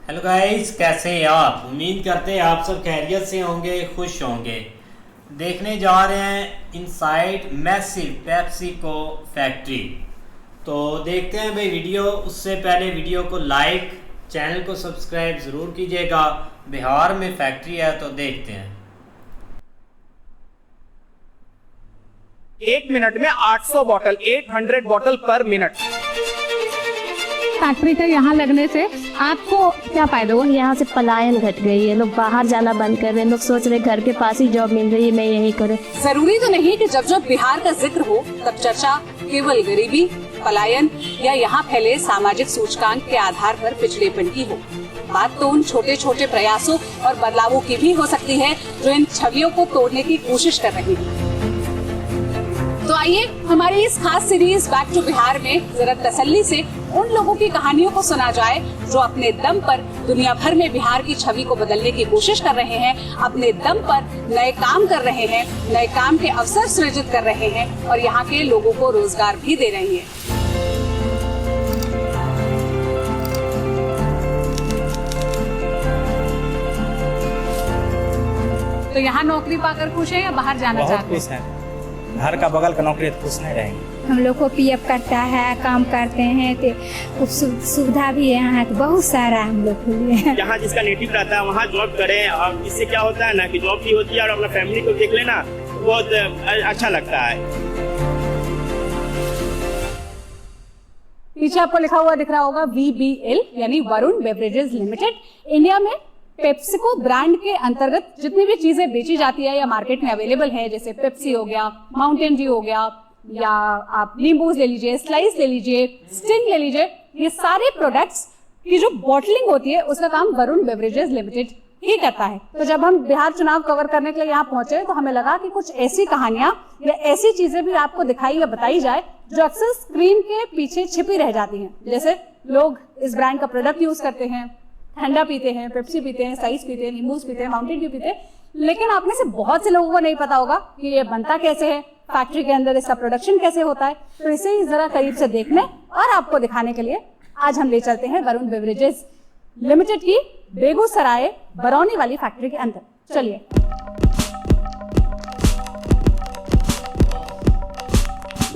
Hello guys, कैसे हैं आप? उम्मीद करते हैं आप सब खैरियत से होंगे, खुश होंगे। देखने जा रहे हैं इनसाइड मैसिव पेप्सिको फैक्ट्री। तो देखते हैं भाई वीडियो। उससे पहले वीडियो को लाइक, चैनल को सब्सक्राइब ज़रूर कीजिएगा। बिहार में फैक्ट्री है तो देखते हैं। 1 मिनट में 800 बॉटल 800 बॉटल पर मिनट। फैक्ट्री का यहाँ लगने से आपको क्या फायदा हुआ? यहाँ से पलायन घट गई है, लोग बाहर जाना बंद कर रहे हैं, लोग सोच रहे घर के पास ही जॉब मिल रही है, मैं यही करूँ। जरूरी तो नहीं कि जब जब बिहार का जिक्र हो तब चर्चा केवल गरीबी, पलायन या यहाँ फैले सामाजिक सूचकांक के आधार पर पिछड़ेपन की हो। बात तो उन छोटे छोटे प्रयासों और बदलावों की भी हो सकती है जो इन छवियों को तोड़ने की कोशिश कर रही है। तो आइए हमारी इस खास सीरीज बैक टू बिहार में जरा तसल्ली से उन लोगों की कहानियों को सुना जाए जो अपने दम पर दुनिया भर में बिहार की छवि को बदलने की कोशिश कर रहे हैं, अपने दम पर नए काम कर रहे हैं, नए काम के अवसर सृजित कर रहे हैं और यहाँ के लोगों को रोजगार भी दे रहे हैं। तो यहाँ नौकरी पाकर खुश है या बाहर जाना चाहते हैं? खुश हैं। घर का बगल का नौकरी तो खुश नहीं रहेंगे। हम लोग को पीएफ करता है, काम करते हैं तो खूब सुविधा भी है यहाँ, तो बहुत सारा हम लोग के लिए। यहाँ जिसका नेटिव रहता है वहाँ जॉब करें, और इससे क्या होता है ना कि जॉब भी होती है और अपना फैमिली को देख लेना तो बहुत अच्छा लगता है। पीछे आपको लिखा हुआ दिख रहा होगा VBL यानी वरुण बेवरेजेस लिमिटेड। इंडिया में पेप्सिको ब्रांड के अंतर्गत जितनी भी चीजें बेची जाती है या मार्केट में अवेलेबल है, जैसे पेप्सी हो गया, माउंटेन ड्यू हो गया, या आप नींबू ले लीजिए, स्लाइस ले लीजिए, स्टिंग ले लीजिए, ये सारे प्रोडक्ट्स की जो बॉटलिंग होती है उसका काम वरुण बेवरेजेस लिमिटेड ही करता है। तो जब हम बिहार चुनाव कवर करने के लिए यहाँ पहुंचे तो हमें लगा कि कुछ ऐसी कहानियां या ऐसी चीजें भी आपको दिखाई या बताई जाए जो अक्सर स्क्रीन के पीछे छिपी रह जाती हैं। जैसे लोग इस ब्रांड का प्रोडक्ट यूज करते हैं, ठंडा पीते हैं, पेप्सी पीते हैं, स्लाइस पीते हैं, नींबू पीते हैं, माउंटेन ड्यू पीते हैं, लेकिन आप में से बहुत से लोगों को नहीं पता होगा कि ये बनता कैसे है, फैक्ट्री के अंदर इसका प्रोडक्शन कैसे होता है। तो इसे ही जरा करीब से देखने और आपको दिखाने के लिए आज हम ले चलते हैं वरुण बेवरेजेस लिमिटेड की बेगूसराय बरौनी वाली फैक्ट्री के अंदर। चलिए।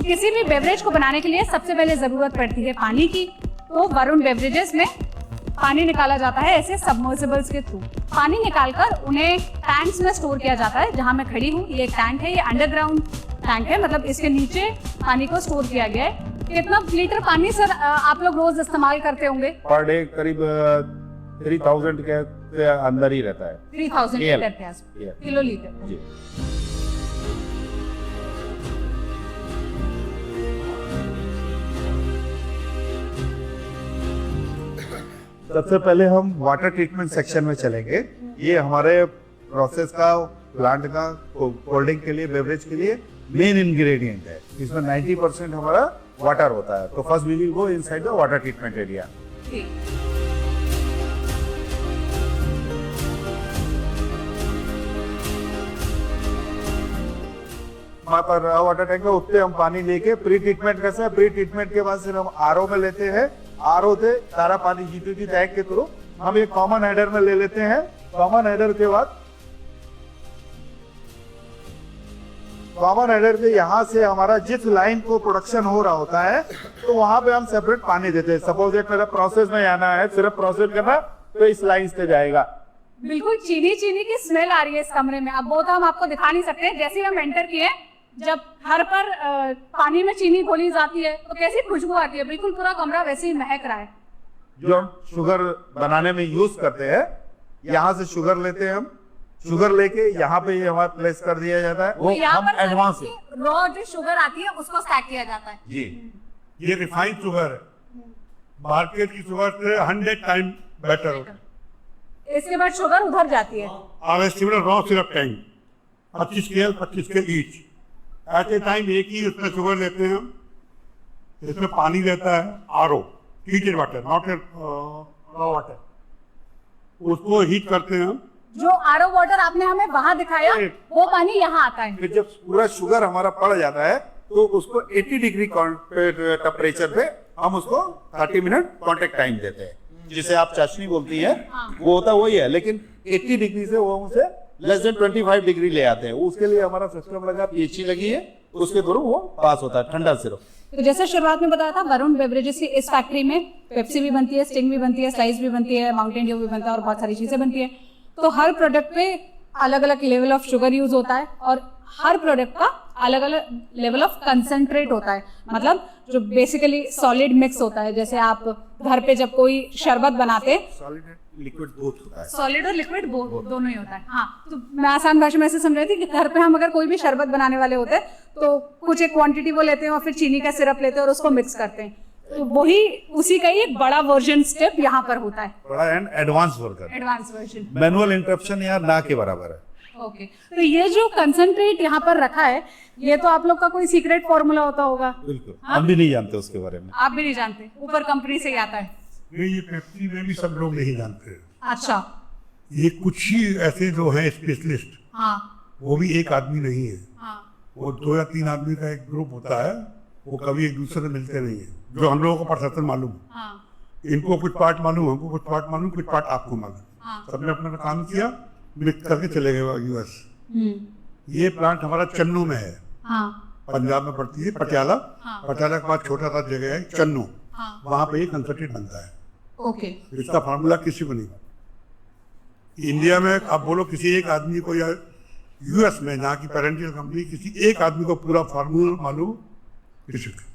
किसी भी बेवरेज को बनाने के लिए सबसे पहले जरूरत पड़ती है पानी की। तो वरुण बेवरेजेस में पानी निकाला जाता है ऐसे सबमर्सिबल्स के थ्रू। पानी निकालकर उन्हें टैंक्स में स्टोर किया जाता है। जहां मैं खड़ी हूँ ये एक टैंक है, ये अंडरग्राउंड टैंक है, मतलब इसके नीचे पानी को स्टोर किया गया है। कितना लीटर पानी सर आप लोग रोज इस्तेमाल करते होंगे? पर डे करीब 3000 के अंदर ही रहता है। 3000 लीटर के आसपास, किलो लीटर जी। सबसे पहले हम वाटर ट्रीटमेंट सेक्शन में चलेंगे। ये हमारे प्रोसेस का, प्लांट का, कोल्डिंग के लिए, बेवरेज के लिए मेन इंग्रेडिएंट है। इसमें 90% हमारा वाटर होता है। तो first we will go inside the water treatment area. हमारे पास वाटर टैंक है, उससे हम पानी लेके प्री ट्रीटमेंट करते हैं। प्री ट्रीटमेंट के बाद फिर हम आरओ में लेते हैं। आरओ से सारा पानी G2G टैंक के थ्रू हम एक कॉमन हेडर में ले लेते हैं। कॉमन हेडर के बाद कॉमन हेडर से यहाँ से हमारा जिस लाइन को प्रोडक्शन हो रहा होता है तो वहां पे हम सेपरेट पानी देते हैं। सपोज एक मेरा प्रोसेस में आना है, सिर्फ प्रोसेस करना, तो इस लाइन से जाएगा। बिल्कुल चीनी चीनी की स्मेल आ रही है इस कमरे में। अब वो तो हम आपको दिखा नहीं सकते। जैसे ही हम एंटर किए, जब हर पर पानी में चीनी घोली जाती है तो कैसी खुशबू आती है। बिल्कुल पूरा कमरा वैसे ही महक रहा है। जो हम शुगर बनाने में यूज करते हैं, यहाँ से शुगर लेते हैं हम। शुगर लेके यहाँ पे ये हमारा प्लेस कर दिया जाता है। वो हम एडवांस रॉ जो शुगर आती है उसको स्टैक किया जाता है जी। ये रिफाइंड शुगर है, मार्केट की शुगर से 100 टाइम बेटर होता है। इसके बाद शुगर उधर जाती है। रॉ सिरप टैंक 25 के ईच। एट ए टाइम एक ही उसमें शुगर लेते हैं हम। इसमें पानी रहता है RO, heated water, not raw water. उसको हीट करते हैं हम। जो आरओ वाटर आपने हमें वहां दिखाया वो पानी यहाँ आता है। फिर जब पूरा शुगर हमारा पड़ जाता है तो उसको 80 डिग्री टेम्परेचर पे हम उसको 30 मिनट कांटेक्ट टाइम देते हैं। जिसे आप चाशनी बोलती है, वो होता वही है, लेकिन 80 डिग्री से वो उसे लेस देन 25 डिग्री ले आते हैं। उसके लिए हमारा सिस्टम लगा, पीएचई लगी है, उसके थ्रू वो पास होता है ठंडा सिरप। तो जैसे शुरुआत में बताया था, वरुण बेवरेजेस की इस फैक्ट्री में पेप्सी भी बनती है, स्टिंग भी बनती है, स्लाइस भी बनती है, माउंटेन ड्यू भी बनता है और बहुत सारी चीजें बनती है। तो हर प्रोडक्ट पे अलग अलग लेवल ऑफ शुगर यूज होता है और हर प्रोडक्ट का अलग अलग लेवल ऑफ कंसंट्रेट होता है, मतलब जो बेसिकली सॉलिड मिक्स होता है। जैसे आप घर पे जब कोई शरबत बनाते हैं, सॉलिड लिक्विड बोथ होता है, सॉलिड और लिक्विड दोनों ही होता है। हाँ, तो मैं आसान भाषा में ऐसे समझ रही थी कि घर पे हम अगर कोई भी शरबत बनाने वाले होते हैं तो कुछ एक क्वांटिटी वो लेते हैं और फिर चीनी का सिरप लेते हैं और उसको मिक्स करते हैं। तो वही उसी का ही एक बड़ा वर्जन स्टेप यहाँ पर होता है, बड़ा and advance version, advance version. Manual interruption यहाँ ना के बराबर है। ओके, तो ये जो कंसंट्रेट यहाँ पर रखा है, ये तो आप लोग का कोई सीक्रेट फॉर्मूला होता होगा? बिल्कुल, हम भी नहीं जानते उसके बारे में। आप भी नहीं जानते, ऊपर कंपनी से ही आता है? नहीं, ये पेप्सी में भी सब लोग नहीं जानते। अच्छा, ये कुछ ही ऐसे जो है स्पेशलिस्ट, हाँ, वो भी एक आदमी नहीं है, हाँ, वो 2 या 3 आदमी का एक ग्रुप होता है, वो कभी एक दूसरे से मिलते नहीं है, जो हम लोगों को परसेंटेज मालूम। हाँ, इनको कुछ पार्ट मालूम, हमको कुछ पार्ट मालूम, कुछ पार्ट आपको मालूम। हाँ, सबने अपना काम किया, मिक्स करके चले गए यूएस। ये प्लांट हमारा चन्नू में है, हाँ, पंजाब में पड़ती है, पटियाला। हाँ, पटियाला के बाद छोटा सा जगह है चन्नू, हाँ, वहां पे ये कंसंट्रेट बनता है। ओके, इसका फार्मूला किसी को नहीं पता। इंडिया में आप बोलो किसी एक आदमी को, या यूएस में जहाँ की पेरेंटियल कंपनी, किसी एक आदमी को पूरा फार्मूला मालूम किसी को।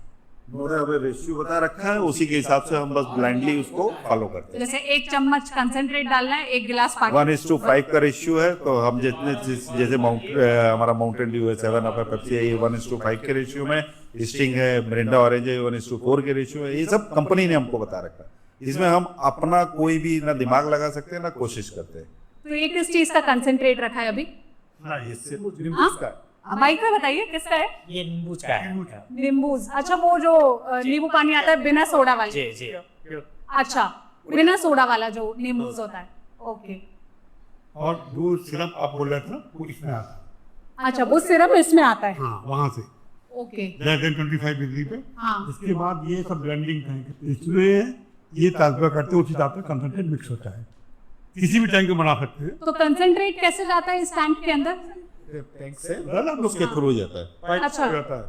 उन्होंने हमें रेशियो बता रखा है, उसी के हिसाब से हम बस ब्लाइंडली उसको फॉलो करते हैं। जैसे 1 चम्मच कंसंट्रेट डालना है, 1 गिलास पानी। 1:5 का रेशियो है, तो हम जैसे हमारा माउंटेन ड्यू है 7 अप है, पेप्सी है, ये 1:5 के रेशियो में, स्टिंग है, मिरिंडा ऑरेंज है 1:4 के रेशियो है। ये सब कंपनी ने हमको बता रखा है, इसमें हम अपना कोई भी ना दिमाग लगा सकते हैं ना कोशिश करते हैं। तो ये किस चीज का कंसंट्रेट रखा है अभी? हाँ, ये सिर्फ हाँ? माइक में बताइए किसका है? ये नींबूज का है। नींबूज। अच्छा, वो जो नींबू पानी आता है बिना सोडा वाला? जी जी। अच्छा, बिना सोडा वाला जो नींबूज होता है। ओके, और जो सिरप आप बोल रहे थे ना, वो इसमें आता है। अच्छा, वो सिरप इसमें आता है? हाँ, वहां से ओके, लेस देन 25 डिग्री पे। हाँ, इसके बाद ये सब ब्लेंडिंग टैंक, इसमें ये ट्रांसफर करते हैं, उस हिसाब से कंसंट्रेट मिक्स होता है। किसी भी टैंक में बना सकते हैं। तो कंसंट्रेट कैसे जाता है इस टैंक के अंदर? टैंक से उसके थ्रू जाता है। अच्छा, जाता है।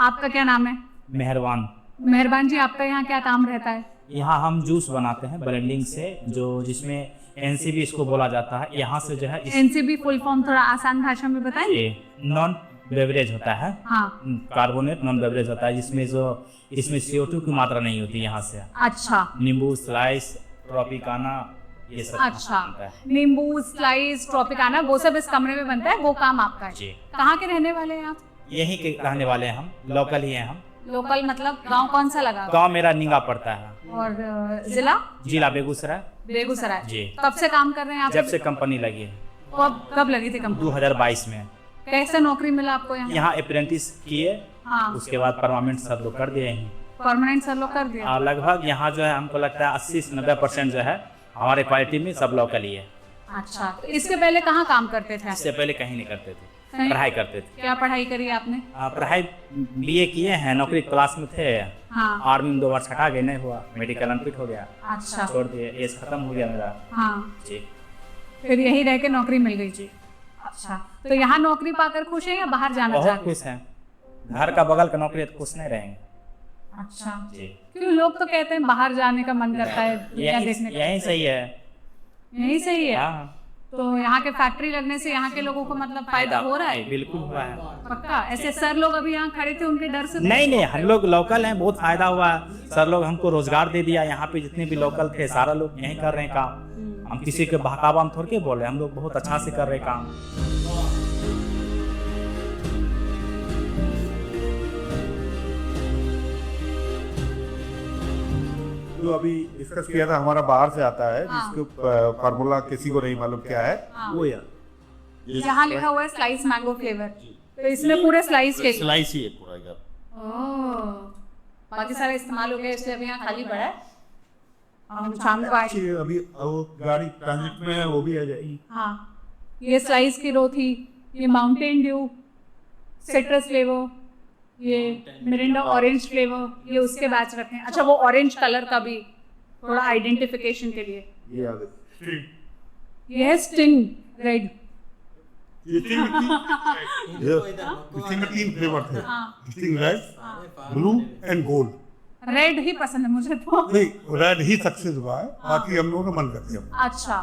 आपका क्या नाम है? मेहरबान। मेहरबान जी, आपका यहाँ क्या काम रहता है? यहाँ हम जूस बनाते हैं ब्लेंडिंग से, जो जिसमें एनसीबी इसको बोला जाता है। यहाँ से जो है एनसीबी फुल फॉर्म थोड़ा आसान भाषा में बताएं। नॉन बेवरेज होता है, हाँ, कार्बोनेट नॉन बेवरेज होता है, जिसमें इसमें CO2 की मात्रा नहीं होती यहाँ से। अच्छा, नींबू, स्लाइस, ट्रॉपिकाना, ये सब अच्छा, बनता है। नींबू, स्लाइस, ट्रॉपिकाना, वो सब इस कमरे में बनता है, वो काम आपका है। जी। कहाँ के रहने वाले हैं आप? यहीं के रहने वाले हैं हम, लोकल ही हैं हम। लोकल मतलब गांव कौन सा लगा? गांव मेरा निंगा पड़ता है। और जिला? जिला बेगूसराय। बेगूसराय। जी। कब से काम कर रहे हैं आप? जब से कंपनी लगी है। कब लगी थी कंपनी? 2022 में। कैसे नौकरी मिला आपको यहाँ? यहाँ अप्रेंटिस किए, हाँ, उसके बाद परमानेंट सब लोग कर दिए हैं। परमानेंट सब लोग कर दिया? और लगभग यहाँ जो है हमको लगता है 80 से 90% जो है हमारे क्वालिटी में सब लोकल ही है। अच्छा, तो इसके पहले कहाँ काम करते थे? इससे पहले कहीं नहीं करते थे, कहीं? पढ़ाई करते थे। क्या पढ़ाई करी आपने? पढ़ाई BA किए हैं, नौकरी क्लास में थे। हाँ, आर्मी में 2 बार छटा गए, नहीं हुआ, मेडिकल अनफिट हो गया, अच्छा, छोड़ दिए, एज खत्म हो गया मेरा। हाँ, जी। फिर यही रह के नौकरी मिल गई जी। अच्छा, तो यहाँ नौकरी पाकर खुश है या बाहर जाना बहुत चाहते? खुश हैं। घर का बगल का नौकरी है तो खुश नहीं रहेंगे। अच्छा जी। क्यों, लोग तो कहते हैं बाहर जाने का मन करता है दुनिया देखने का। यही सही है। यही सही है। हाँ, तो यहाँ के फैक्ट्री लगने से यहाँ के लोगों को मतलब फायदा हो रहा है? बिल्कुल हुआ है। पक्का? ऐसे सर लोग अभी यहाँ खड़े थे, उनके डर से? नहीं नहीं, हम लोग लोकल हैं, बहुत फायदा हुआ है। सर लोग हमको रोजगार दे दिया, यहाँ पे जितने भी लोकल थे सारा लोग यहीं कर रहे हैं काम। हम किसी के बहकावा हम थोड़ के बोल रहे हैं, हम लोग बहुत अच्छा से कर रहे हैं काम। जो अभी डिस्कस किया था, हमारा बाहर से आता है, हाँ, जिसको फार्मूला किसी को नहीं मालूम क्या है, हाँ, वो यार यहाँ लिखा हुआ है स्लाइस मैंगो फ्लेवर, तो इसमें पूरे स्लाइस के स्लाइस ही है पूरा यार। बाकी सारा इस्तेमाल हो गया, इसलिए अभी यहाँ खाली पड़ा है। हम शाम को आए। अभी वो गाड़ी ट्रांजिट में है, वो भी आ जाएगी। हाँ, ये स्लाइस की रो थी, ये माउंटेन ड्यू सिट्रस फ्लेवर, ये मिरिंडा ऑरेंज फ्लेवर, ये उसके बैच रखे हैं। अच्छा, वो ऑरेंज कलर का भी थोड़ा आइडेंटिफिकेशन के लिए। ये आ गए। ये है स्टिंग रेड। ये स्टिंग में 3 फ्लेवर थे, Sting red, blue and gold. Red ही पसंद है मुझे तो। नहीं, रेड ही सक्सेस हुआ है, बाकी हम लोगों का मन करते हैं। अच्छा,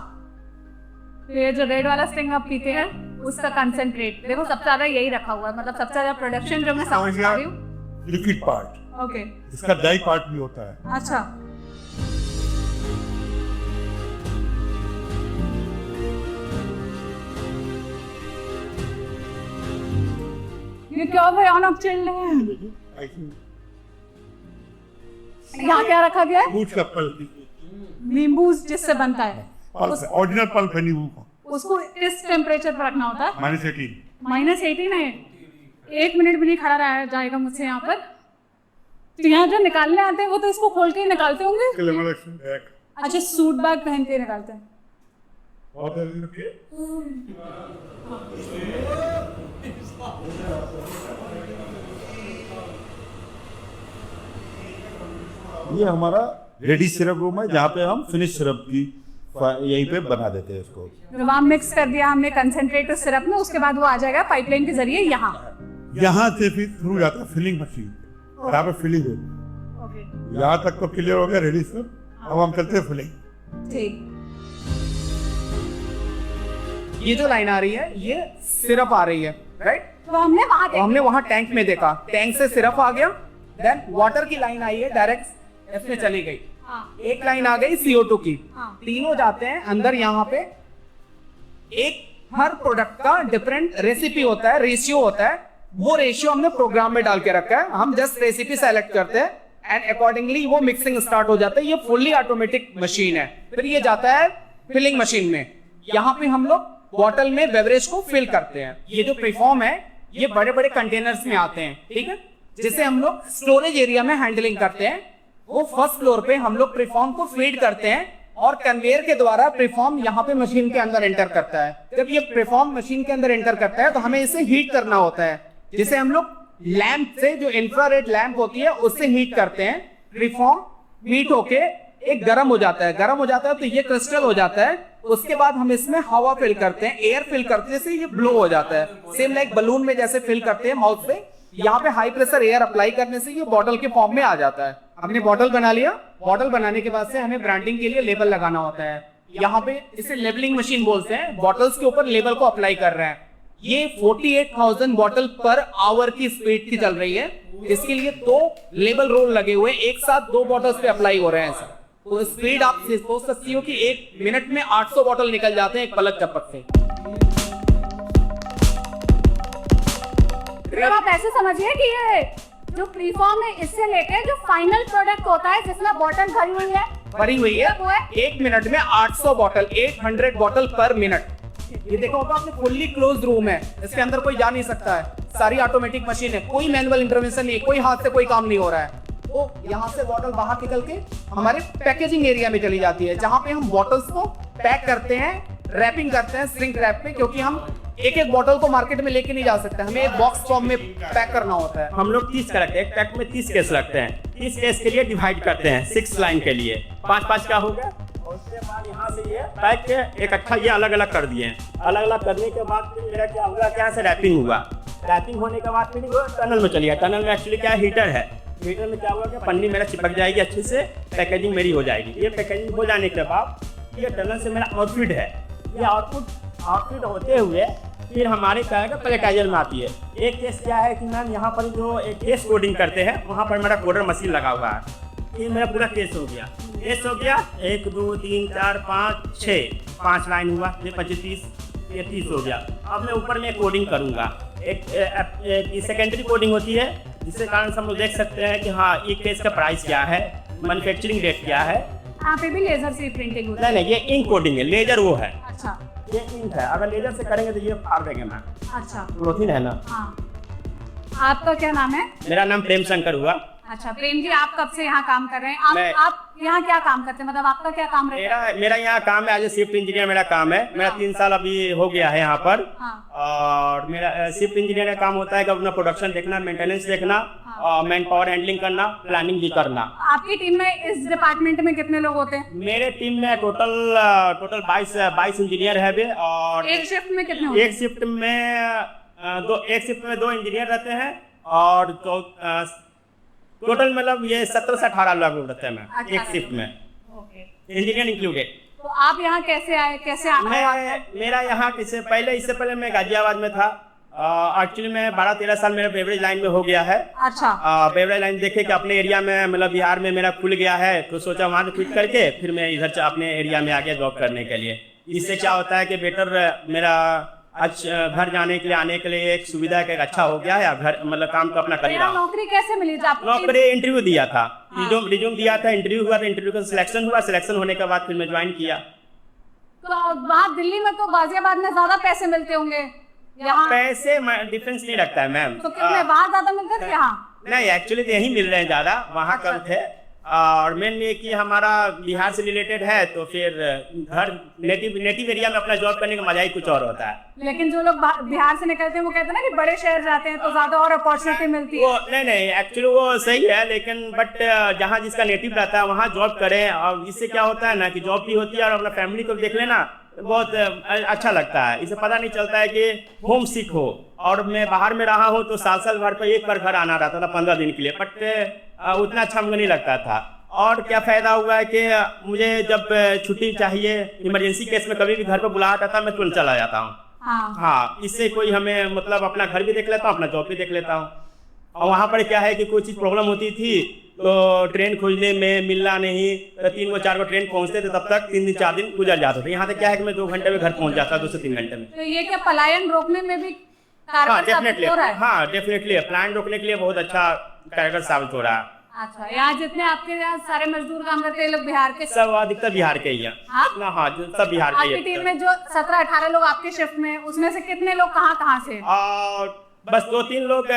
तो ये जो रेड वाला स्टिंग आप पीते हैं उसका कंसेंट्रेट देखो सबसे ज्यादा यही रखा हुआ है, मतलब सबसे ज्यादा प्रोडक्शन जो मैं समझ पा रही हूँ। लिक्विड पार्ट, ओके, इसका ड्राई पार्ट भी होता है। अच्छा, ये क्या भयानक चल रहे हैं। यहाँ क्या रखा गया है? बूट का पल्प, नींबू जिससे बनता है, ओरिजिनल पल्प है नींबू का। उसको इस टेम्परेचर पर रखना होता है, -18। -18 है। 1 मिनट भी नहीं खड़ा रहा जाएगा मुझसे यहाँ पर। तो यहाँ जो निकालने आते हैं वो तो इसको खोल के ही निकालते होंगे। अच्छा, सूट बैग पहन के निकालते हैं। ये हमारा रेडी सिरप रूम है जहाँ पे हम फिनिश सिरप की यहीं पे बना देते हैं इसको। रवा मिक्स कर दिया हमने कंसंट्रेट सिरप में, उसके बाद वो आ जाएगा पाइपलाइन के जरिए यहाँ से फिर थ्रू जाता है फिलिंग मशीन, यहाँ पे फिलिंग है। यहाँ तक तो क्लियर हो गया रेडी सिरप, अब हम चलते हैं फिलिंग। ठीक, ये जो लाइन आ रही है ये सिरप आ रही है, राइट? तो हमने वहाँ टैंक में देखा, टैंक से सिरप आ गया, देन वाटर की लाइन आई है डायरेक्ट इसमें चली गई। एक लाइन आ गई CO2 की। तीनों जाते हैं अंदर। यहाँ पे एक हर प्रोडक्ट का डिफरेंट रेसिपी होता है, रेशियो होता है, वो रेशियो हमने प्रोग्राम में डाल के रखा है। हम जस्ट रेसिपी सेलेक्ट करते हैं एंड अकॉर्डिंगली वो मिक्सिंग स्टार्ट हो जाता है। ये फुल्ली ऑटोमेटिक मशीन है। फिर ये जाता है फिलिंग मशीन में। यहाँ पे हम लोग बॉटल में बेवरेज को फिल करते हैं। ये जो प्रीफॉर्म है ये बड़े बड़े कंटेनर्स में आते हैं, ठीक है, जिसे हम लोग स्टोरेज एरिया में हैंडलिंग करते हैं। वो फर्स्ट फ्लोर पे हम लोग प्रीफॉर्म को फीड करते हैं और कन्वेयर के द्वारा प्रीफॉर्म यहाँ पे मशीन के अंदर एंटर करता है। जब ये प्रीफॉर्म मशीन के अंदर एंटर करता है तो हमें इसे हीट करना होता है, जिसे हम लोग लैंप से, जो इंफ्रारेड लैंप होती है उससे हीट करते हैं। प्रीफॉर्म हीट होके एक गर्म हो जाता है। गर्म हो जाता है तो ये क्रिस्टल हो जाता है। उसके बाद हम इसमें हवा फिल करते हैं, एयर फिल करते हैं, जैसे ये ब्लो हो जाता है। सेम लाइक बलून में जैसे फिल करते हैं माउथ पे, यहाँ पे हाई प्रेशर एयर अप्लाई करने से ये बॉटल के फॉर्म में आ जाता है। हमने बॉटल बना लिया। बॉटल बनाने के बाद से हमें ब्रांडिंग के लिए लेबल लगाना होता है। यहाँ पे इसे लेबलिंग मशीन बोलते हैं। बॉटल्स के ऊपर लेबल को अप्लाई कर रहे हैं। ये 48,000 बॉटल पर आवर की स्पीड की चल रही है। इसके लिए 2 लेबल रोल लगे हुए, एक साथ 2 बॉटल्स पे अप्लाई हो रहे हैं। तो स्पीड आप सोच सकती हो कि 1 मिनट में 800 बॉटल निकल जाते हैं एक पलक चपक से। आप ऐसे समझिए कि ये जो प्रीफॉर्म है इससे लेके जो फाइनल प्रोडक्ट होता है जिसमें बॉटल भरी हुई है वो है 1 मिनट में 800 बॉटल, 800 बॉटल पर मिनट। ये देखो आपने फुल्ली क्लोज रूम है, इसके अंदर कोई जा नहीं सकता है। सारी ऑटोमेटिक मशीन है, कोई मैनुअल इंटरवेंशन नहीं, कोई हाथ से कोई काम नहीं हो रहा है। तो यहाँ से बॉटल बाहर निकल के हमारे पैकेजिंग एरिया में चली जाती है, जहाँ पे हम बॉटल्स को पैक करते हैं, रैपिंग करते हैं श्रिंक रैप पे, क्योंकि हम एक बॉटल को मार्केट में लेके नहीं जा सकते, हमें एक बॉक्स फॉर्म में पैक करना होता है। हम लोग 30 का रखते हैं, एक पैक में 30 केस रखते हैं। 30 केस के लिए डिवाइड करते हैं 6 लाइन के लिए, 5-5 का हो गया। और उसके बाद यहाँ से ये पैक के एक अच्छा ये अलग अलग कर दिए। अलग अलग करने के बाद फिर मेरा क्या हुआ, क्या से रैपिंग हुआ। रैपिंग होने के बाद फिर वो टनल में चली गया। टनल में एक्चुअली क्या हीटर है, हीटर में क्या हुआ कि पन्नी मेरा चिपक जाएगी अच्छे से, पैकेजिंग मेरी हो जाएगी। ये पैकेजिंग हो जाने के बाद ये टनल से मेरा आउटफिट है। ये आउटफिट होते हुए फिर हमारे क्या है पैकेटाइजर में आती है। एक केस क्या है कि मैम यहाँ पर जो एक केस कोडिंग करते हैं वहाँ पर मेरा कोडर मशीन लगा हुआ है। ये मेरा पूरा केस हो गया। 1 2 3 4 5 6 5 लाइन हुआ, ये 25 ये 30 हो गया। अब मैं ऊपर में कोडिंग करूँगा। एक सेकेंडरी कोडिंग होती है, जिसके कारण से हम लोग देख सकते हैं कि हाँ ये केस का प्राइस क्या है, मैन्युफैक्चरिंग डेट क्या है। यहाँ पे भी लेजर से प्रिंटिंग होता है? नहीं, ये इंक कोडिंग है, लेजर वो है। अच्छा, ये इंक है। अगर लेजर से करेंगे तो ये फाड़ देंगे मैम। अच्छा, प्रोटीन है ना। हाँ। आपका क्या नाम है? मेरा नाम प्रेम शंकर हुआ। अच्छा प्रेम जी, आप कब से यहाँ काम कर रहे हैं? आप यहाँ क्या काम करते हैं, मतलब आपका क्या काम रहता है? मेरा यहाँ काम है एज ए शिफ्ट इंजीनियर, मेरा काम है। मेरा 3 साल अभी हो गया है यहाँ पर। और मेरा शिफ्ट इंजीनियर का काम होता है कि अपना प्रोडक्शन देखना, मेंटेनेंस देखना, मैन पावर हैंडलिंग करना, प्लानिंग भी करना। आपकी टीम में इस डिपार्टमेंट में कितने लोग होते हैं? मेरे टीम में टोटल 22 इंजीनियर है भी। और एक शिफ्ट में कितने होते हैं? एक शिफ्ट में 2 इंजीनियर रहते हैं और टोटल मतलब ये 17 से 18 लोग रहते हैं मैम एक शिफ्ट में, इंजीनियर इंक्लूडेड। तो आप यहाँ कैसे आए, कैसे आए? मेरा यहाँ इससे पहले मैं गाजियाबाद में था। एक्चुअली मैं 12-13 साल मेरा बेवरेज लाइन में हो गया है। अच्छा। बेवरेज लाइन देखे कि अपने एरिया में मतलब बिहार में मेरा खुल गया है, तो सोचा वहाँ से क्विट करके फिर मैं इधर अपने एरिया में आ गया जॉब करने के लिए। इससे क्या होता है कि बेटर मेरा घर जाने के लिए, आने के लिए एक सुविधा का अच्छा हो गया है। घर मतलब काम तो अपना कर ही रहा हूं। नौकरी कैसे मिली? नौकरी इंटरव्यू दिया था, रिज्यूम दिया था, इंटरव्यू हुआ था, इंटरव्यू का सिलेक्शन हुआ, सिलेक्शन होने के बाद फिर मैं ज्वाइन किया। तो वहाँ दिल्ली में तो गाजियाबाद में ज्यादा पैसे मिलते होंगे, यहाँ पैसे डिफरेंस नहीं रखता है मैम। तो कितने वहाँ ज्यादा मिलते थे? यहाँ नहीं, एक्चुअली तो यही मिल रहे हैं ज्यादा, वहाँ कम थे। और मेन ये कि हमारा बिहार से रिलेटेड है तो फिर घर नेटिव एरिया में अपना जॉब करने का मजा ही कुछ और होता है। लेकिन जो लोग बिहार से निकलते हैं वो कहते हैं ना कि बड़े शहर जाते हैं तो ज्यादा और अपॉर्चुनिटी मिलती है। नहीं, एक्चुअली वो सही है, लेकिन बट जहाँ जिसका नेटिव रहता है वहाँ जॉब करें। और इससे क्या होता है ना कि जॉब भी होती है और अपना फैमिली को देख लेना, बहुत अच्छा लगता है। इसे पता नहीं चलता है कि होम सिक हो। और मैं बाहर में रहा हूँ तो साल भर पर एक बार घर आना रहता था 15 दिन के लिए, बट उतना अच्छा मुझे नहीं लगता था। और क्या फायदा हुआ है कि मुझे जब छुट्टी चाहिए, इमरजेंसी केस में कभी भी घर पर बुलाया था, मैं तुरंत चला जाता हूँ। हाँ, इससे कोई हमें मतलब अपना घर भी देख लेता हूँ, अपना जॉब भी देख लेता हूँ। और वहाँ पर क्या है कि कोई चीज़ प्रॉब्लम होती थी तो ट्रेन खोजने में मिलना नहीं, तो 3-4 को ट्रेन पहुँचते थे, तब तक 3-4 दिन गुजर जाते थे। यहाँ तक क्या है कि मैं 2 घंटे में घर पहुँच जाता, 2 से 3 घंटे में। तो ये क्या पलायन रोकने में भी डेफिनेटली प्लान रोकने के लिए बहुत अच्छा कारगर साबित हो रहा है। अच्छा, यहाँ जितने आपके यहाँ सारे मजदूर काम करते हैं लोग बिहार के? सब अधिकतर बिहार के ही हैं। हाँ, सब बिहार के ही। आपकी टीम में जो 17-18 लोग आपके शिफ्ट में, उसमें से कितने लोग कहाँ से? बस 2-3 लोग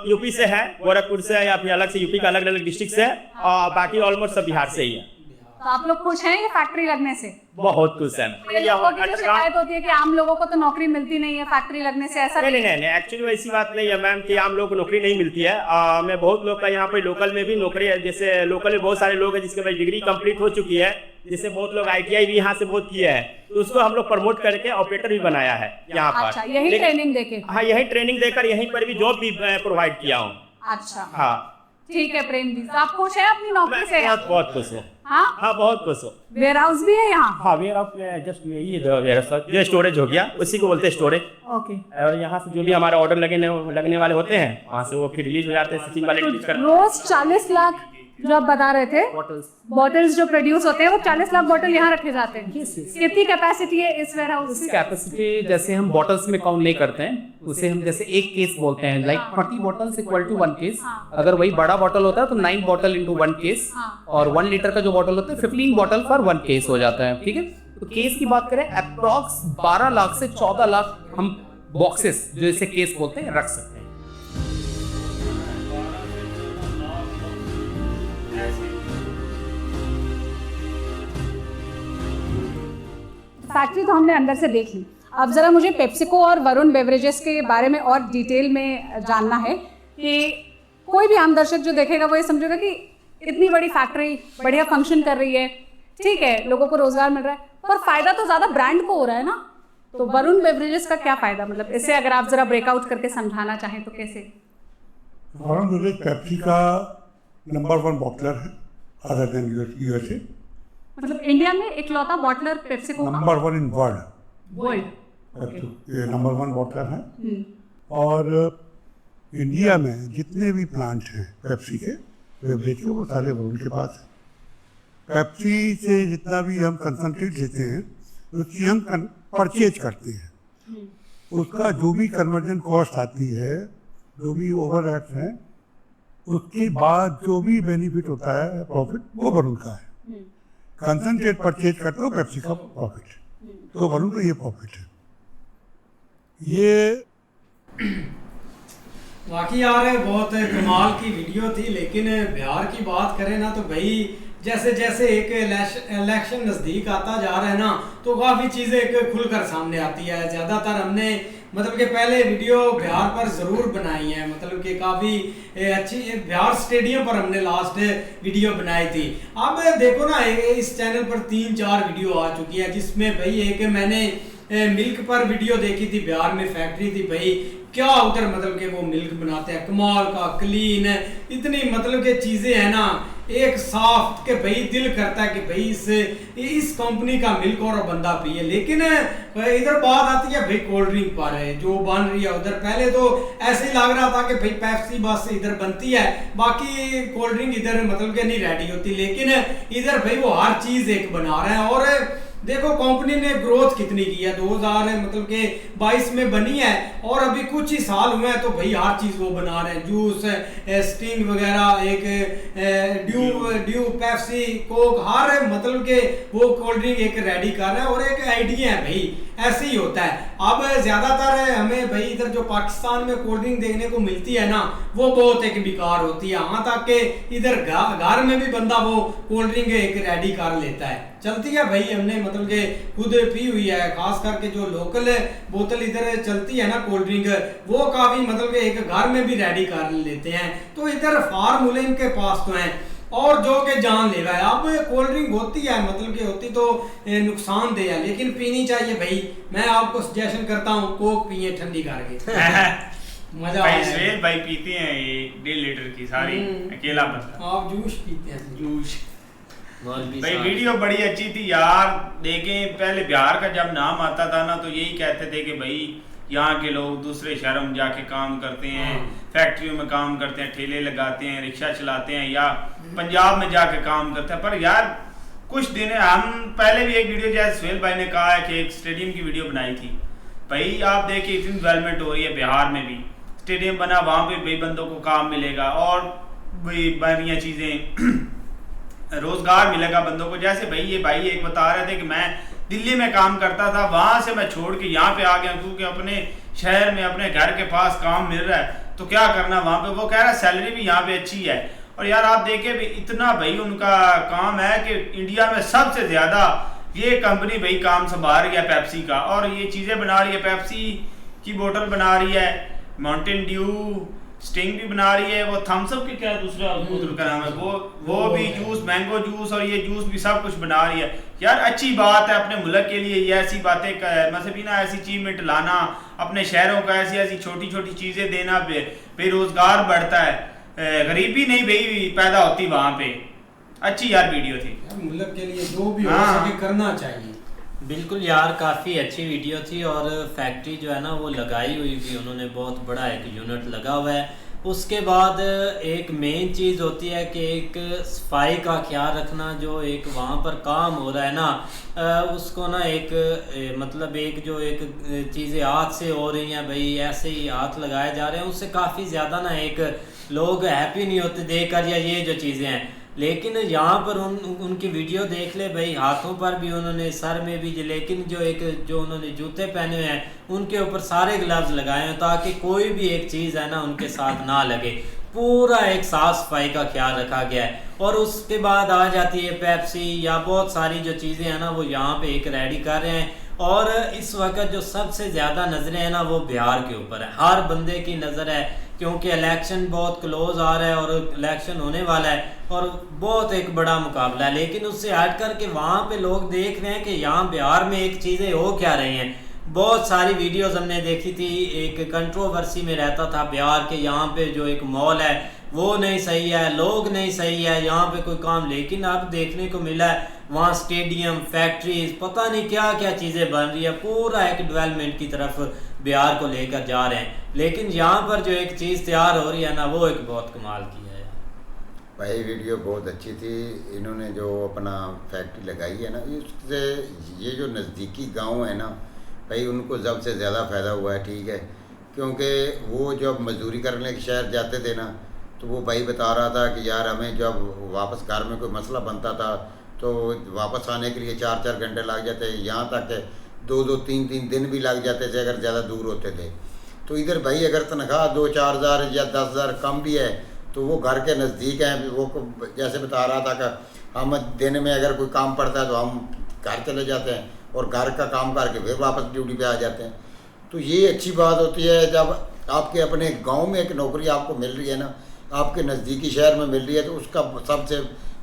यूपी से हैं, गोरखपुर से या फिर अलग से यूपी का अलग डिस्ट्रिक्ट से, और बाकी ऑलमोस्ट सब बिहार से ही है। तो आप लोग खुश हैं ये फैक्ट्री लगने से? बहुत खुश हैं। लोगों की शिकायत होती है कि आम लोगों को तो नौकरी मिलती नहीं है फैक्ट्री लगने से, ऐसा नहीं, एक्चुअली वैसी बात नहीं है मैम कि आम लोगों को नौकरी नहीं मिलती है। मैं बहुत लोग का यहाँ पे लोकल में भी नौकरी है, जैसे लोकल में बहुत सारे लोग हैं जिसके पास डिग्री कंप्लीट हो चुकी है, जिससे बहुत लोग ITI भी यहाँ से बहुत किए हैं, तो उसको हम लोग प्रमोट करके ऑपरेटर भी बनाया है यहाँ पर। अच्छा, यही ट्रेनिंग देके? हाँ, यही ट्रेनिंग देकर यहीं पर भी जॉब भी प्रोवाइड किया हूँ। अच्छा, हाँ ठीक है प्रेम जी, तो आप खुश हैं अपनी नौकरी से? बहुत खुश हूँ। हाँ, बहुत खुश हूँ। वेयर हाउस भी है यहाँ? हाँ, वेयर हाउस जस्ट ये स्टोरेज हो गया, उसी को बोलते हैं स्टोरेज। ओके। और यहाँ से जो भी हमारा ऑर्डर लगने वाले होते हैं, वहाँ से वो फिर रिलीज हो जाते हैं, स्टिचिंग वाले रिलीज करते हैं। रोज 40 लाख जो आप बता रहे थे बॉटल्स जो प्रोड्यूस होते हैं, वो 40 लाख बॉटल यहाँ रखे जाते हैं। कितनी कैपेसिटी है इस वेयर हाउस की? कैपेसिटी जैसे हम बॉटल्स में काउंट नहीं करते हैं, उसे हम जैसे एक केस बोलते हैं, like 40 bottles equal to 1 case. अगर वही बड़ा बॉटल होता है तो 9 बॉटल इंटू 1 केस, और 1 लीटर का जो बॉटल होता है 15 बॉटल पर 1 केस हो जाता है। ठीक है, तो केस की बात करें अप्रॉक्स 12 लाख से 14 लाख हम बॉक्सेस जो इसे केस बोलते हैं रख सकते हैं। फैक्ट्री तो हमने अंदर से देख ली, अब जरा मुझे पेप्सिको और वरुण बेवरेजेस के बारे में और डिटेल में जानना है कि कोई भी आम दर्शक जो देखेगा वो ये समझेगा कि इतनी बड़ी फैक्ट्री बढ़िया फंक्शन कर रही है, ठीक है, लोगों को रोजगार मिल रहा है, पर फायदा तो ज्यादा ब्रांड को हो रहा है ना। तो वरुण बेवरेजेस का क्या फायदा, मतलब इसे अगर आप जरा ब्रेकआउट करके समझाना चाहें तो कैसे? वरुण बेवरेज पेप्सी का नंबर 1 बॉटलर है अदर देन USA। मतलब इंडिया में इकलौता बॉटलर पेप्सिको का? Number 1 in world. ये नंबर 1 बॉटलर है। और इंडिया में जितने भी प्लांट हैं पेप्सी के, बेवरेज के, वो सारे वरुण के पास है। पेप्सी से जितना भी हम कंसंट्रेट लेते हैं, उसकी हम परचेज करते हैं, उसका जो भी कन्वर्जन कॉस्ट आती है, जो भी ओवरहेड्स हैं, उसके बाद जो भी बेनिफिट होता है प्रॉफिट, वो वरुण का है। कंसंट्रेट परचेज करते हो पेप्सी का प्रॉफिट, तो वरुण का ये प्रॉफिट है। ये वाकई यार बहुत कमाल की वीडियो थी। लेकिन बिहार की बात करें ना तो भाई जैसे जैसे एक इलेक्शन नज़दीक आता जा रहा है ना तो काफ़ी चीज़ें एक खुलकर सामने आती है। ज़्यादातर हमने मतलब कि पहले वीडियो बिहार पर ज़रूर बनाई है, मतलब कि काफ़ी अच्छी बिहार स्टेडियम पर हमने लास्ट वीडियो बनाई थी। अब देखो ना इस चैनल पर 3-4 वीडियो आ चुकी है, जिसमें भाई एक मैंने मिल्क पर वीडियो देखी थी, बिहार में फैक्ट्री थी भाई, क्या उधर मतलब कि वो मिल्क बनाते हैं कमाल का, क्लीन है, इतनी मतलब कि चीज़ें हैं ना एक साफ के भाई दिल करता है कि भाई इस कंपनी का मिल्क और बंदा पिए। लेकिन इधर बात आती है भाई कोल्ड ड्रिंक पर है जो बन रही है उधर। पहले तो ऐसे ही लग रहा था कि भाई पेप्सी बस इधर बनती है, बाकी कोल्ड ड्रिंक इधर मतलब कि नहीं रेडी होती, लेकिन इधर भाई वो हर चीज़ एक बना रहे हैं। और देखो कंपनी ने ग्रोथ कितनी की है, 2000 मतलब के 22 में बनी है और अभी कुछ ही साल हुए हैं तो भाई हर चीज़ वो बना रहे हैं, जूस, स्टिंग वगैरह, एक ड्यू पेप्सी, कोक, हर मतलब के वो कोल्ड ड्रिंक एक रेडी कर रहे हैं। और एक आइडिया है भाई ऐसे ही होता है। अब ज़्यादातर हमें भाई इधर जो पाकिस्तान में कोल्ड ड्रिंक देखने को मिलती है ना वो बहुत एक बेकार होती है, यहाँ तक के इधर घर में भी बंदा वो कोल्ड ड्रिंक एक रेडी कर लेता है, चलती है भाई। हमने मतलब के खुद पी हुई है, खास करके जो लोकल बोतल इधर चलती है ना कोल्ड ड्रिंक वो काफ़ी मतलब के एक घर में भी रेडी कर लेते हैं। तो इधर फार्मूले इनके पास तो हैं और जो के जान लेवा है। अब कोल्ड ड्रिंक होती है मतलब कि होती तो नुकसानदेह है, लेकिन पीनी चाहिए भाई। मैं आपको सजेशन करता हूँ कोक पिए ठंडी करके मजा भाई सुहेल भाई पीते हैं ये 1.5 लीटर की सारी, अकेला बंदा। आप जूस पीते हैं? जूस भाई वीडियो बड़ी अच्छी थी यार। देखें पहले बिहार का जब नाम आता था ना तो यही कहते थे कि भाई यहाँ के लोग दूसरे शहरों में जाके काम करते हैं, फैक्ट्रियों में काम करते हैं, ठेले लगाते हैं, रिक्शा चलाते हैं या पंजाब में जाके काम करते हैं। पर यार कुछ दिन हम पहले भी एक वीडियो जैसे सुहेल भाई ने कहा है कि एक स्टेडियम की वीडियो बनाई थी भाई। आप देखिए इतनी डेवलपमेंट हो रही है बिहार में भी, स्टेडियम बना, वहाँ पे भाई बंदों को काम मिलेगा और भाई बढ़िया चीज़ें रोजगार मिलेगा बंदों को। जैसे भाई ये भाई एक बता रहे थे कि मैं दिल्ली में काम करता था, वहां से मैं छोड़ के यहाँ पे आ गया क्योंकि अपने शहर में अपने घर के पास काम मिल रहा है तो क्या करना वहां पे। वो कह रहा है सैलरी भी यहाँ पे अच्छी है। और यार आप देखे भी इतना भाई उनका काम है कि इंडिया में सबसे ज्यादा ये कंपनी भाई काम संभाल रही है पेप्सी का, और ये चीजें बना रही है, पेप्सी की बोतल बना रही है, माउंटेन ड्यू स्टिंग भी बना रही है, वो थम्स अप के क्या दूसरा बोतल का नाम है वो भी जूस, मैंगो जूस और ये जूस भी सब कुछ बना रही है। यार अच्छी बात है अपने मुल्क के लिए ये ऐसी बातें मतलब ना ऐसी अचीवमेंट लाना, अपने शहरों को ऐसी ऐसी छोटी छोटी चीजें देना, बेरोजगार बढ़ता है, गरीबी नहीं भाई पैदा होती वहाँ पे। अच्छी यार वीडियो थी, मुल्क के लिए जो भी हो सके करना चाहिए। बिल्कुल यार काफ़ी अच्छी वीडियो थी और फैक्ट्री जो है ना वो लगाई हुई भी उन्होंने, बहुत बड़ा एक यूनिट लगा हुआ है। उसके बाद एक मेन चीज़ होती है कि एक सफाई का ख्याल रखना, जो एक वहाँ पर काम हो रहा है ना उसको ना एक मतलब एक जो एक चीज़ें हाथ से हो रही हैं भाई ऐसे ही हाथ लगाए जा रहे हैं, उससे काफ़ी ज़्यादा ना एक लोग हैप्पी नहीं होते देखकर या ये जो चीज़ें हैं। लेकिन यहाँ पर उनकी वीडियो देख ले भाई, हाथों पर भी उन्होंने, सर में भी, लेकिन जो उन्होंने जूते पहने हुए हैं उनके ऊपर सारे ग्लव्स लगाए हैं ताकि कोई भी एक चीज़ है ना उनके साथ ना लगे। पूरा एक साफ सफाई का ख्याल रखा गया है। और उसके बाद आ जाती है पेप्सी या बहुत सारी जो चीज़ें हैं ना वो यहाँ पे एक रेडी कर रहे हैं। और इस वक्त जो सबसे ज़्यादा नज़रें हैं ना वो बिहार के ऊपर है, हर बंदे की नज़र है क्योंकि इलेक्शन बहुत क्लोज आ रहा है और इलेक्शन होने वाला है और बहुत एक बड़ा मुकाबला है। लेकिन उससे हट कर के वहाँ पे लोग देख रहे हैं कि यहाँ बिहार में एक चीज़ें हो क्या रही हैं। बहुत सारी वीडियोस हमने देखी थी, एक कंट्रोवर्सी में रहता था बिहार के यहाँ पे जो एक मॉल है वो नहीं सही है, लोग नहीं सही है, यहाँ पे कोई काम। लेकिन अब देखने को मिला है वहाँ स्टेडियम, फैक्ट्रीज, पता नहीं क्या क्या चीज़ें बन रही है, पूरा एक डेवलपमेंट की तरफ बिहार को लेकर जा रहे हैं। लेकिन यहाँ पर जो एक चीज़ तैयार हो रही है ना वो एक बहुत कमाल की है। भाई वीडियो बहुत अच्छी थी, इन्होंने जो अपना फैक्ट्री लगाई है ना इससे ये जो नज़दीकी गांव है ना भाई उनको सबसे ज़्यादा फ़ायदा हुआ है। ठीक है, क्योंकि वो जब मजदूरी करने के शहर जाते थे ना तो वो भाई बता रहा था कि यार हमें जब वापस घर में कोई मसला बनता था तो वापस आने के लिए 4-4 घंटे लग जाते, यहाँ तक 2-2, 3-3 दिन भी लग जाते थे अगर ज़्यादा दूर होते थे। तो इधर भाई अगर तनख्वाह 2-4 हज़ार या 10 हज़ार कम भी है तो वो घर के नज़दीक हैं। वो जैसे बता रहा था कि हम दिन में अगर कोई काम पड़ता है तो हम घर चले जाते हैं और घर का काम करके फिर वापस ड्यूटी पे आ जाते हैं। तो ये अच्छी बात होती है जब आपके अपने गांव में एक नौकरी आपको मिल रही है ना, आपके नज़दीकी शहर में मिल रही है, तो उसका सबसे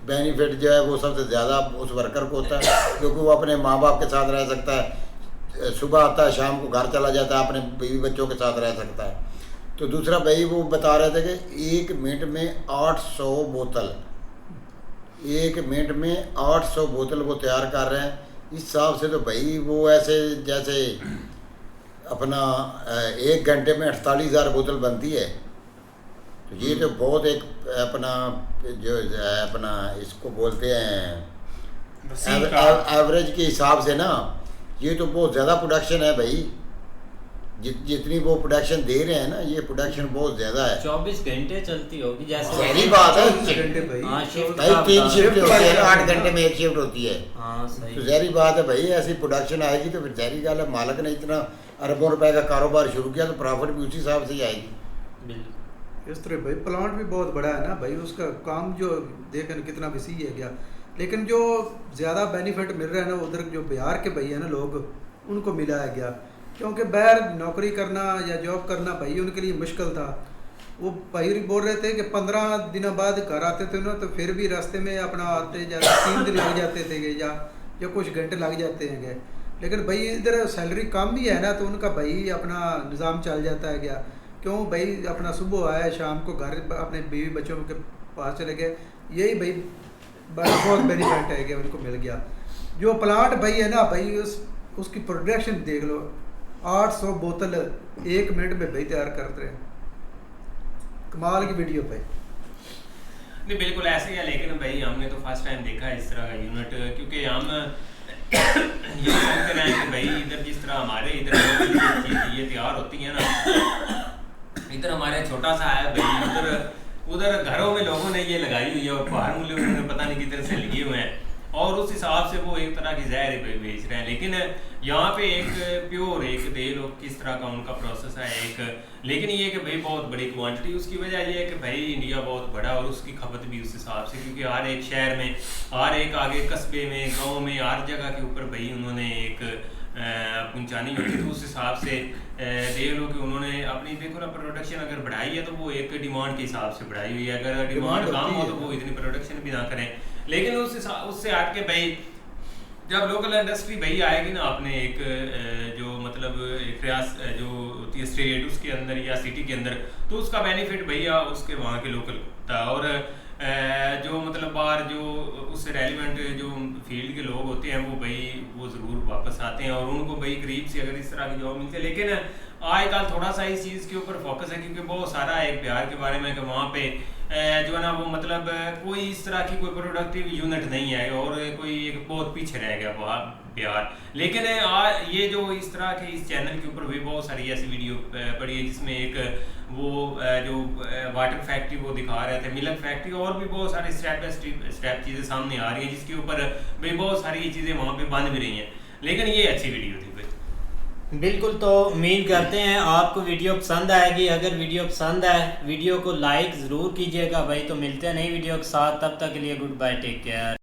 बेनिफिट जो है वो सबसे ज़्यादा उस वर्कर को होता है, क्योंकि वो अपने माँ बाप के साथ रह सकता है, सुबह आता है शाम को घर चला जाता है, अपने बीवी बच्चों के साथ रह सकता है। तो दूसरा भाई वो बता रहे थे कि 1 मिनट में 800 बोतल 1 मिनट में 800 बोतल वो तैयार कर रहे हैं। इस हिसाब से तो भाई वो ऐसे जैसे अपना 1 घंटे में 48,000 बोतल बनती है। तो ये तो बहुत एक अपना जो अपना इसको बोलते हैं एवरेज के हिसाब से ना, ये तो बहुत ज़्यादा प्रोडक्शन है भाई। जितनी वो प्रोडक्शन दे रहे हैं ना, ये प्रोडक्शन बहुत ज़्यादा है। 24 घंटे चलती होगी जैसे सही बात है भाई, 3 शिफ्ट होती है, 8 घंटे में 1 शिफ्ट होती है। हाँ सही। तो जहरी बात है भाई, ऐसी प्रोडक्शन आएगी तो फिर जहरी गल है, मालिक ने इतना अरबों रुपए का कारोबार शुरू किया तो प्रॉफिट भी उसी हिसाब से ही आएगी। इस तरह भाई प्लांट भी बहुत बड़ा है ना भाई, उसका काम जो देखें कितना वसी है क्या, लेकिन जो ज़्यादा बेनिफिट मिल रहा है ना उधर जो बिहार के भाई है ना लोग, उनको मिला है क्या, क्योंकि बाहर नौकरी करना या जॉब करना भाई उनके लिए मुश्किल था। वो भाई बोल रहे थे कि 15 दिनों बाद घर आते थे ना, तो फिर भी रास्ते में अपना आते जाते 3 दिन लग जाते थे या कुछ घंटे लग जाते हैं। लेकिन भाई इधर सैलरी कम भी है ना, तो उनका भाई अपना निज़ाम चल जाता है क्या, क्यों भाई अपना सुबह आया शाम को घर अपने बीवी बच्चों के पास चले गए। यही भाई बहुत बेनिफिट है कि उनको मिल गया। जो प्लांट भाई है ना भाई, उसकी प्रोडक्शन देख लो, 800 बोतल 1 मिनट में भाई तैयार करते हैं। कमाल की वीडियो भाई। नहीं बिल्कुल ऐसे ही है, लेकिन भाई हमने तो फर्स्ट टाइम देखा है इस तरह का यूनिट, क्योंकि हम ये समझते रहे कि भाई इधर जिस तरह हमारे इधर ये तैयार होती है ना, इधर हमारे छोटा सा है भाई, उधर घरों में लोगों ने ये लगाई हुई है और बाहर मूल्य उन्होंने पता नहीं किधर से लिए हुए हैं, और उस हिसाब से वो एक तरह की जहर बेच रहे हैं। लेकिन यहाँ पे एक प्योर एक दे लो किस तरह का उनका प्रोसेस है एक, लेकिन ये कि भाई बहुत बड़ी क्वांटिटी। उसकी वजह ये है कि भाई इंडिया बहुत बड़ा और उसकी खपत भी उस हिसाब से, क्योंकि हर एक शहर में, हर एक आगे कस्बे में, गाँव में, हर जगह के ऊपर भाई उन्होंने एक पहुँचानी होती। तो उस हिसाब से देख लो कि उन्होंने अपनी देखो ना प्रोडक्शन अगर बढ़ाई है तो वो एक डिमांड के हिसाब से बढ़ाई हुई है। अगर डिमांड कम हो तो वो इतनी प्रोडक्शन भी ना करें। लेकिन उससे हट के भाई जब लोकल इंडस्ट्री भाई आएगी ना अपने एक जो मतलब एक प्रयास जो होती है स्टेट उसके अंदर या सिटी के अंदर, तो उसका बेनिफिट भैया उसके वहाँ के लोकल था। और जो मतलब बाहर जो उससे रेलिवेंट जो फील्ड के लोग होते हैं वो भाई वो ज़रूर वापस आते हैं और उनको भाई करीब से अगर इस तरह की जॉब मिलती है। लेकिन आजकल थोड़ा सा इस चीज़ के ऊपर फोकस है, क्योंकि बहुत सारा एक बिहार के बारे में कि वहाँ पे जो है ना वो मतलब कोई इस तरह की कोई प्रोडक्टिव यूनिट नहीं है और कोई एक बहुत पीछे रह गया बिहार। लेकिन ये जो इस तरह के इस चैनल के ऊपर भी बहुत सारी ऐसी वीडियो पड़ी है जिसमें एक वो जो वाटर फैक्ट्री वो दिखा रहे थे, मिल्क फैक्ट्री, और भी बहुत सारी स्टेप बाय स्टेप चीज़ें सामने आ रही हैं जिसके ऊपर भाई बहुत सारी चीज़ें वहाँ पे बन भी रही हैं। लेकिन ये अच्छी वीडियो थी भाई। बिल्कुल, तो उम्मीद करते हैं आपको वीडियो पसंद आएगी। अगर वीडियो पसंद आए वीडियो को लाइक ज़रूर कीजिएगा भाई। तो मिलते हैं नई वीडियो के साथ, तब तक के लिए गुड बाय, टेक केयर।